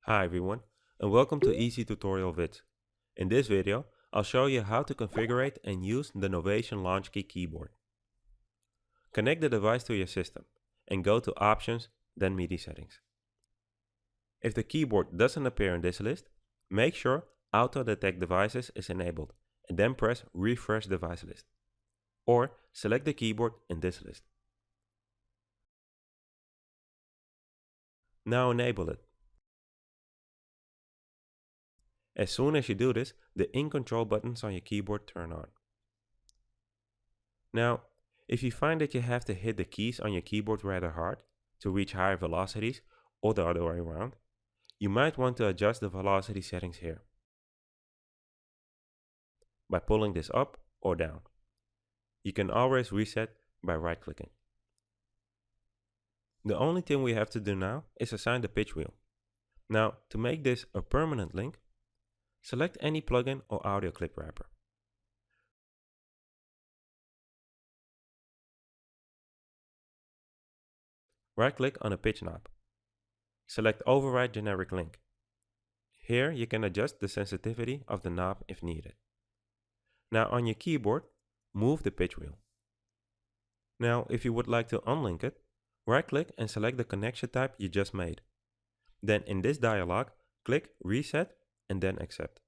Hi everyone, and welcome to Easy Tutorial Vids. In this video, I'll show you how to configure and use the Novation LaunchKey keyboard. Connect the device to your system and go to Options, then MIDI settings. If the keyboard doesn't appear in this list, make sure Auto Detect Devices is enabled and then press Refresh Device List. Or select the keyboard in this list. Now enable it. As soon as you do this, the In Control buttons on your keyboard turn on. Now, if you find that you have to hit the keys on your keyboard rather hard to reach higher velocities or the other way around, you might want to adjust the velocity settings here by pulling this up or down. You can always reset by right-clicking. The only thing we have to do now is assign the pitch wheel. Now, to make this a permanent link, select any plugin or audio clip wrapper. Right-click on a pitch knob. Select Override Generic Link. Here you can adjust the sensitivity of the knob if needed. Now on your keyboard, move the pitch wheel. Now if you would like to unlink it, right-click and select the connection type you just made. Then in this dialog, click Reset and then Accept.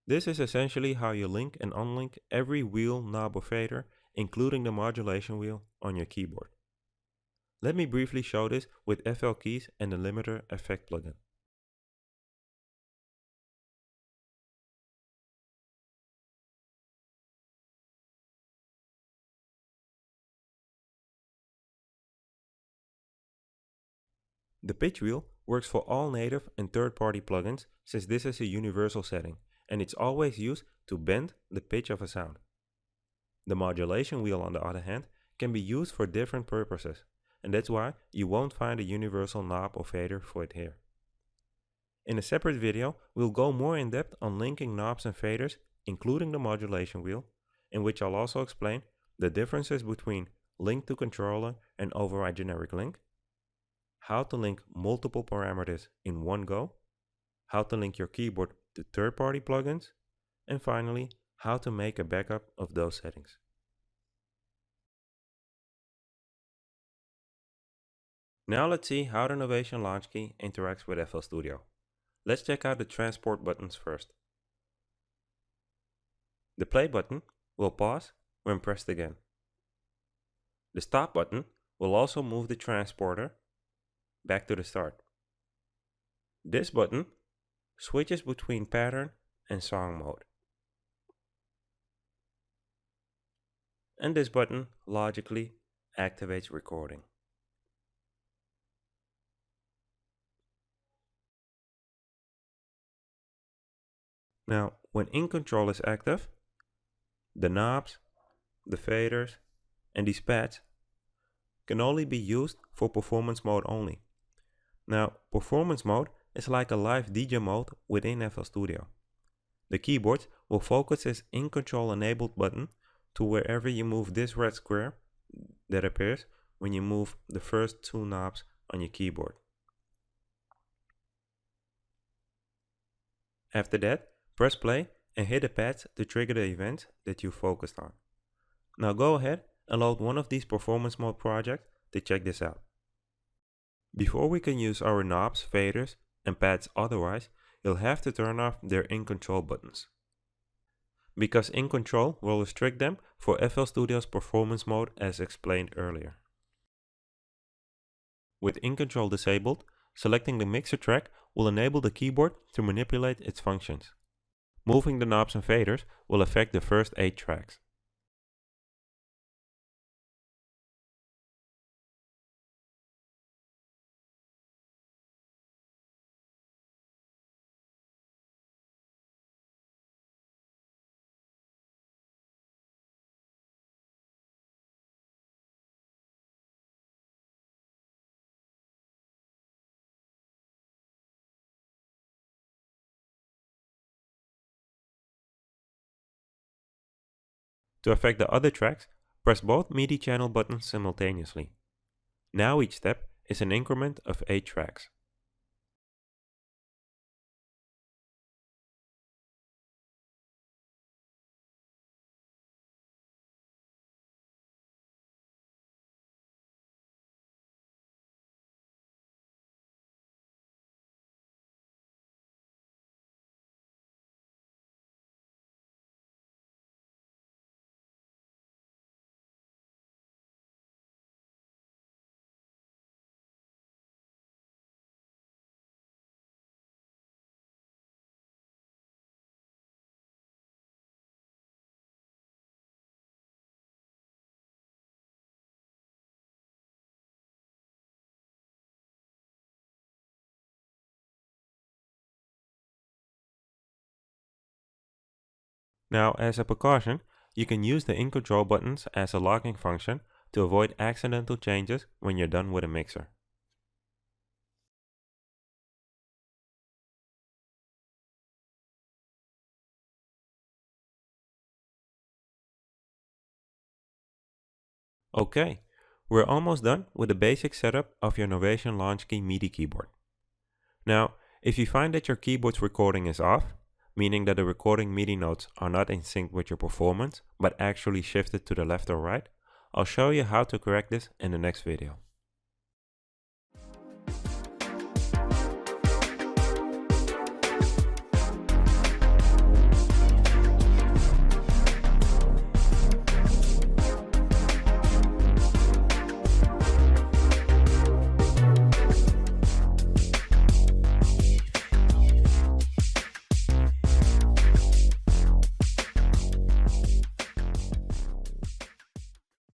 This is essentially how you link and unlink every wheel, knob or fader, including the modulation wheel on your keyboard. Let me briefly show this with FL keys and the limiter effect plugin. The pitch wheel works for all native and third-party plugins since this is a universal setting and it's always used to bend the pitch of a sound. The modulation wheel, on the other hand, can be used for different purposes, and that's why you won't find a universal knob or fader for it here. In a separate video, we'll go more in depth on linking knobs and faders, including the modulation wheel, in which I'll also explain the differences between link to controller and override generic link, how to link multiple parameters in one go, how to link your keyboard to third-party plugins, and finally, how to make a backup of those settings. Now let's see how the Novation LaunchKey interacts with FL Studio. Let's check out the transport buttons first. The play button will pause when pressed again. The stop button will also move the transporter back to the start. This button switches between pattern and song mode. And this button logically activates recording. Now, when In Control is active, the knobs, the faders, and these pads can only be used for performance mode only. Now, performance mode is like a live DJ mode within FL Studio. The keyboard will focus its In Control enabled button to wherever you move this red square that appears when you move the first two knobs on your keyboard. After that, press play and hit the pads to trigger the event that you focused on. Now go ahead and load one of these performance mode projects to check this out. Before we can use our knobs, faders, and pads otherwise, you'll have to turn off their In Control buttons, because In Control will restrict them for FL Studio's performance mode as explained earlier. With In Control disabled, selecting the mixer track will enable the keyboard to manipulate its functions. Moving the knobs and faders will affect the first 8 tracks. To affect the other tracks, press both MIDI channel buttons simultaneously. Now each step is an increment of 8 tracks. Now, as a precaution, you can use the in control buttons as a locking function to avoid accidental changes when you're done with a mixer. Okay, we're almost done with the basic setup of your Novation LaunchKey Midi-Keyboard. Now, if you find that your keyboard's recording is off, meaning that the recording MIDI notes are not in sync with your performance, but actually shifted to the left or right, I'll show you how to correct this in the next video.